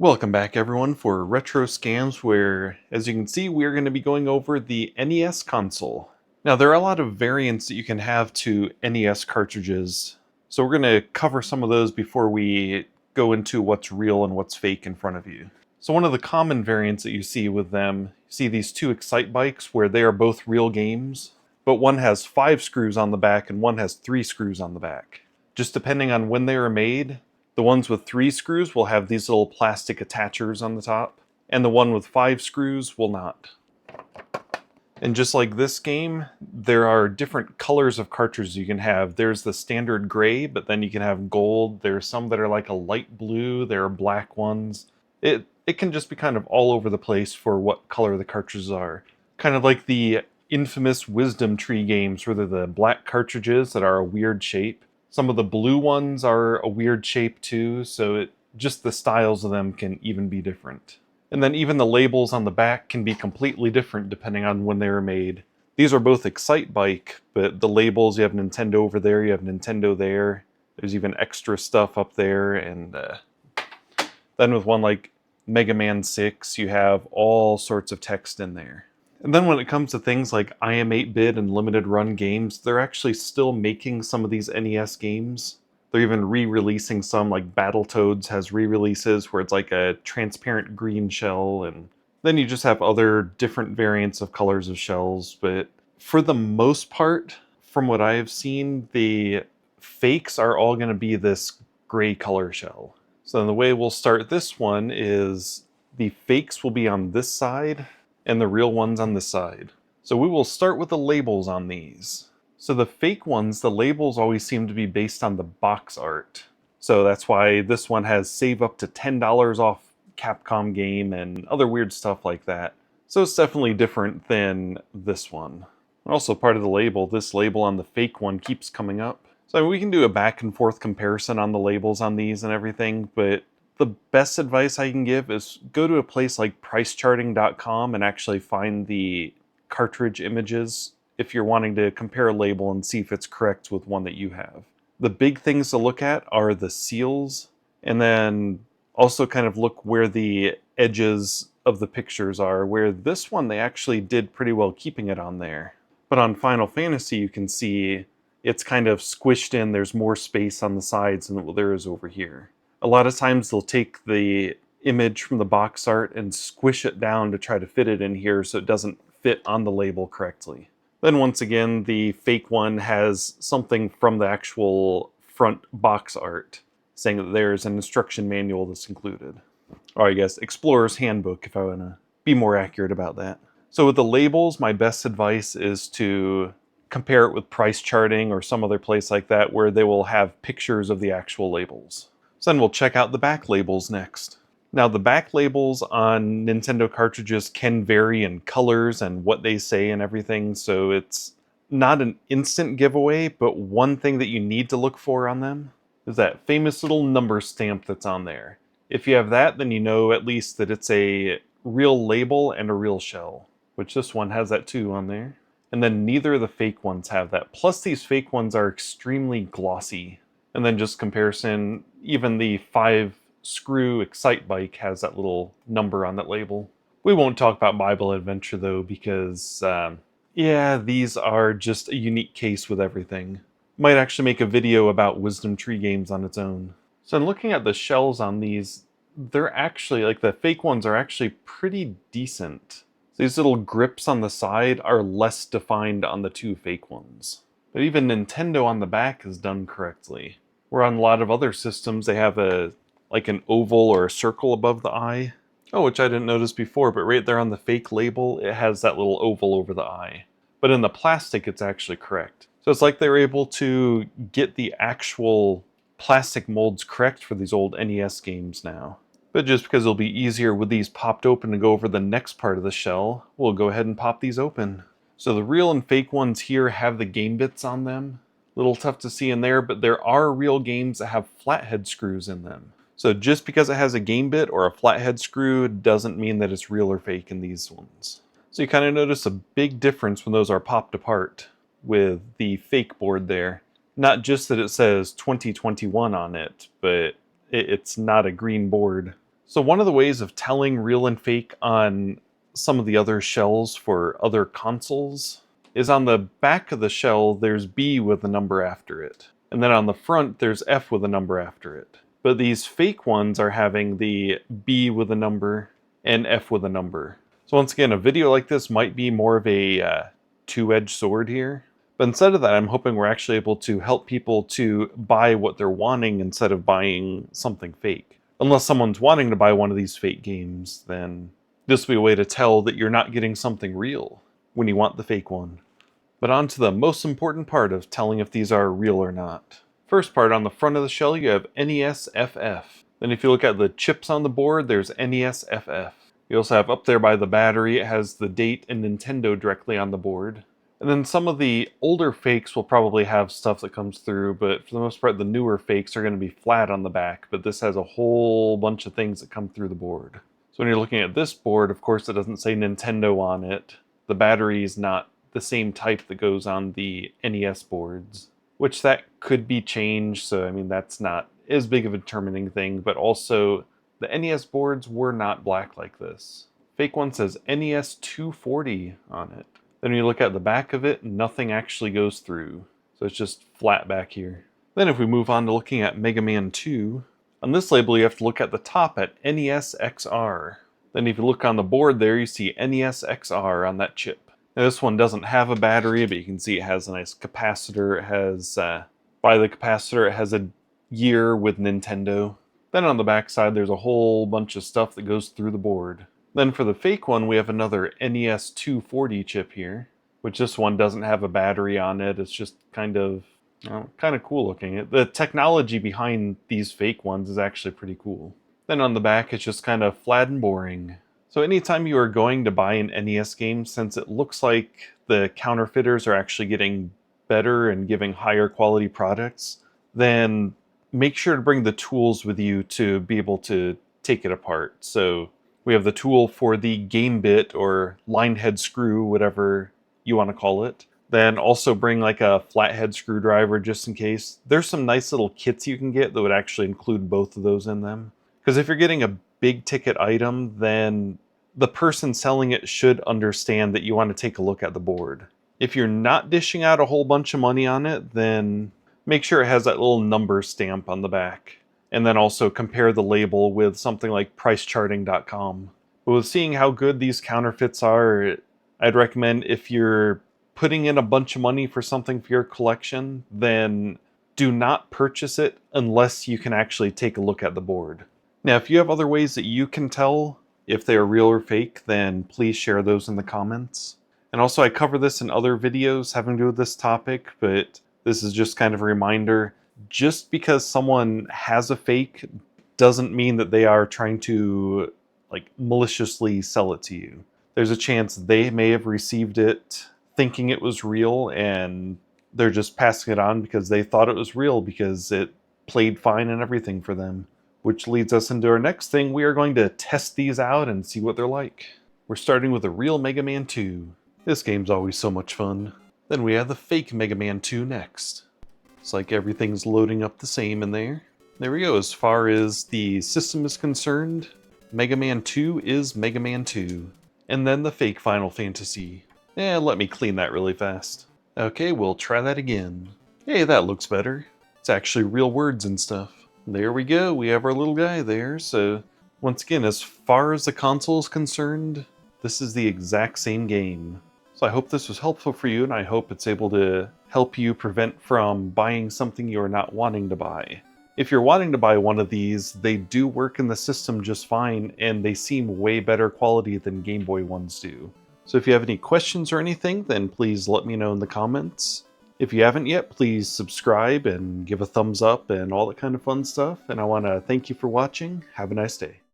Welcome back everyone for Retro Scams where, as you can see, we're going to be going over the NES console. Now there are a lot of variants that you can have to NES cartridges, so we're going to cover some of those before we go into what's real and what's fake in front of you. So one of the common variants that you see with them, you see these two Excite bikes where they are both real games, but one has 5 screws on the back and one has 3 screws on the back. Just depending on when they were made, the ones with 3 screws will have these little plastic attachers on the top, and the one with 5 screws will not. And just like this game, there are different colors of cartridges you can have. There's the standard gray, but then you can have gold. There are some that are like a light blue. There are black ones. It can just be kind of all over the place for what color the cartridges are. Kind of like the infamous Wisdom Tree games where they're the black cartridges that are a weird shape. Some of the blue ones are a weird shape too, so just the styles of them can even be different. And then even the labels on the back can be completely different depending on when they were made. These are both Excite Bike, but the labels, you have Nintendo over there, you have Nintendo there. There's even extra stuff up there, and then with one like Mega Man 6, you have all sorts of text in there. And then when it comes to things like I Am 8-Bit and limited run games, they're actually still making some of these NES games. They're even re-releasing some, like Battletoads has re-releases where it's like a transparent green shell, and then you just have other different variants of colors of shells. But for the most part, from what I have seen, the fakes are all going to be this gray color shell. So the way we'll start this one is the fakes will be on this side, and the real ones on this side. So we will start with the labels on these. So the fake ones, the labels always seem to be based on the box art. So that's why this one has save up to $10 off Capcom game and other weird stuff like that. So it's definitely different than this one. Also part of the label, this label on the fake one keeps coming up. So we can do a back and forth comparison on the labels on these and everything, but the best advice I can give is go to a place like pricecharting.com and actually find the cartridge images if you're wanting to compare a label and see if it's correct with one that you have. The big things to look at are the seals, and then also kind of look where the edges of the pictures are, where this one they actually did pretty well keeping it on there. But on Final Fantasy you can see it's kind of squished in, there's more space on the sides than what there is over here. A lot of times they'll take the image from the box art and squish it down to try to fit it in here so it doesn't fit on the label correctly. Then once again, the fake one has something from the actual front box art saying that there's an instruction manual that's included. Or I guess Explorer's Handbook if I want to be more accurate about that. So with the labels, my best advice is to compare it with Price Charting or some other place like that where they will have pictures of the actual labels. So then we'll check out the back labels next. Now the back labels on Nintendo cartridges can vary in colors and what they say and everything, so it's not an instant giveaway, but one thing that you need to look for on them is that famous little number stamp that's on there. If you have that, then you know at least that it's a real label and a real shell, which this one has that too on there. And then neither of the fake ones have that. Plus these fake ones are extremely glossy. And then just comparison, even the 5-screw Excite Bike has that little number on that label. We won't talk about Bible Adventure though because, yeah, these are just a unique case with everything. Might actually make a video about Wisdom Tree games on its own. So in looking at the shells on these, they're actually, like the fake ones are actually pretty decent. These little grips on the side are less defined on the 2 fake ones. But even Nintendo on the back is done correctly. Where on a lot of other systems they have like an oval or a circle above the eye. Oh, which I didn't notice before, but right there on the fake label, it has that little oval over the eye. But in the plastic, it's actually correct. So it's like they were able to get the actual plastic molds correct for these old NES games now. But just because it'll be easier with these popped open to go over the next part of the shell, we'll go ahead and pop these open. So the real and fake ones here have the game bits on them. A little tough to see in there, but there are real games that have flathead screws in them. So just because it has a game bit or a flathead screw doesn't mean that it's real or fake in these ones. So you kind of notice a big difference when those are popped apart with the fake board there. Not just that it says 2021 on it, but it's not a green board. So one of the ways of telling real and fake on some of the other shells for other consoles is on the back of the shell there's B with a number after it. And then on the front there's F with a number after it. But these fake ones are having the B with a number and F with a number. So once again, a video like this might be more of a two-edged sword here. But instead of that, I'm hoping we're actually able to help people to buy what they're wanting instead of buying something fake. Unless someone's wanting to buy one of these fake games, then this will be a way to tell that you're not getting something real when you want the fake one. But on to the most important part of telling if these are real or not. First part, on the front of the shell you have NES FF. Then if you look at the chips on the board, there's NES FF. You also have up there by the battery, it has the date and Nintendo directly on the board. And then some of the older fakes will probably have stuff that comes through, but for the most part the newer fakes are going to be flat on the back, but this has a whole bunch of things that come through the board. So when you're looking at this board, of course it doesn't say Nintendo on it. The battery is not the same type that goes on the NES boards, which that could be changed, so I mean that's not as big of a determining thing, but also the NES boards were not black like this. Fake one says NES 240 on it. Then when you look at the back of it, nothing actually goes through. So it's just flat back here. Then if we move on to looking at Mega Man 2, on this label you have to look at the top at NES XR. Then if you look on the board there, you see NES XR on that chip. Now this one doesn't have a battery, but you can see it has a nice capacitor. It has, by the capacitor, it has a year with Nintendo. Then on the back side, there's a whole bunch of stuff that goes through the board. Then for the fake one, we have another NES 240 chip here, which this one doesn't have a battery on it. It's just kind of cool looking. The technology behind these fake ones is actually pretty cool. Then on the back, it's just kind of flat and boring. So anytime you are going to buy an NES game, since it looks like the counterfeiters are actually getting better and giving higher quality products, then make sure to bring the tools with you to be able to take it apart. So we have the tool for the game bit or line head screw, whatever you want to call it. Then also bring like a flathead screwdriver just in case. There's some nice little kits you can get that would actually include both of those in them. Because if you're getting a big ticket item, then the person selling it should understand that you want to take a look at the board. If you're not dishing out a whole bunch of money on it, then make sure it has that little number stamp on the back. And then also compare the label with something like pricecharting.com. But with seeing how good these counterfeits are, I'd recommend if you're putting in a bunch of money for something for your collection, then do not purchase it unless you can actually take a look at the board. Now, if you have other ways that you can tell if they are real or fake, then please share those in the comments. And also I cover this in other videos having to do with this topic, but this is just kind of a reminder. Just because someone has a fake doesn't mean that they are trying to maliciously sell it to you. There's a chance they may have received it thinking it was real and they're just passing it on because they thought it was real because it played fine and everything for them. Which leads us into our next thing. We are going to test these out and see what they're like. We're starting with a real Mega Man 2. This game's always so much fun. Then we have the fake Mega Man 2 next. It's like everything's loading up the same in there. There we go. As far as the system is concerned, Mega Man 2 is Mega Man 2. And then the fake Final Fantasy. Let me clean that really fast. Okay, we'll try that again. Hey, that looks better. It's actually real words and stuff. There we go. We have our little guy there. So once again, as far as the console is concerned, this is the exact same game. So I hope this was helpful for you, and I hope it's able to help you prevent from buying something you're not wanting to buy. If you're wanting to buy one of these, they do work in the system just fine, and they seem way better quality than Game Boy ones do. So if you have any questions or anything, then please let me know in the comments. If you haven't yet, please subscribe and give a thumbs up and all that kind of fun stuff. And I want to thank you for watching. Have a nice day.